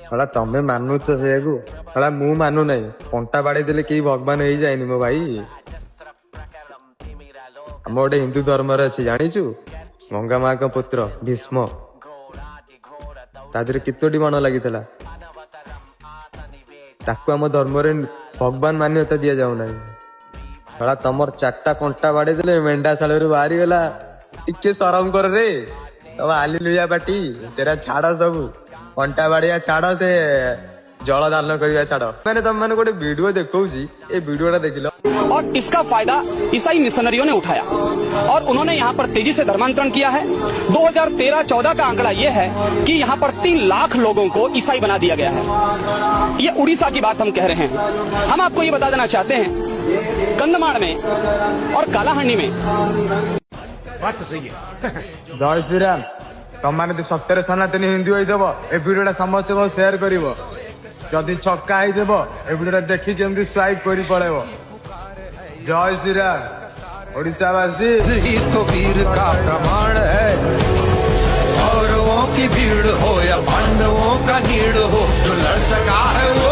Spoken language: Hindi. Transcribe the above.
शला तमें मानुच से शला मु मानु नहीं कंटा बाड़े देले कई भगवान हो जाए मो भाई आम गोटे हिंदू धर्म अच्छी जाचु गंगा माँ का पुत्र भीष्म तादेह केतोटी बाण लगी आम धर्म भगवान मान्यता दि जाऊना शला तमर 4टा कंटा बाड़े देले मेंढा शाल बाहरी गला टिके शरम कर रे तब आली लुया पाटी तेरा छाड़ सब कंटा बाड़िया छाड़ से जल दान कर छाड़ मैंने तुम मैंने गोटे वीडियो देखा वीडियो देख लो। और इसका फायदा ईसाई मिशनरियों ने उठाया और उन्होंने यहाँ पर तेजी से धर्मांतरण किया है। 2013-14 का आंकड़ा यह है कि यहाँ पर 3 लाख लोगों को ईसाई बना दिया गया है। ये उड़ीसा की बात हम कह रहे हैं। हम आपको ये बता देना चाहते हैं कंदमाड़ में और कालाहांडी में बात तो सही है। जय श्री राम तुम मैंने सत्य सनातनी हिंदू होइदेव ए वीडियो समस्त शेयर कर जदि छक्का होइदेव ए वीडियो देखी जमी स्वाइप कर पड़ेब। जय श्री राम ओडिशावासी ही तो वीर का प्रमाण है। कौरवों की भीड़ हो या पांडवों का नीड़ हो जो लड़ सका है वो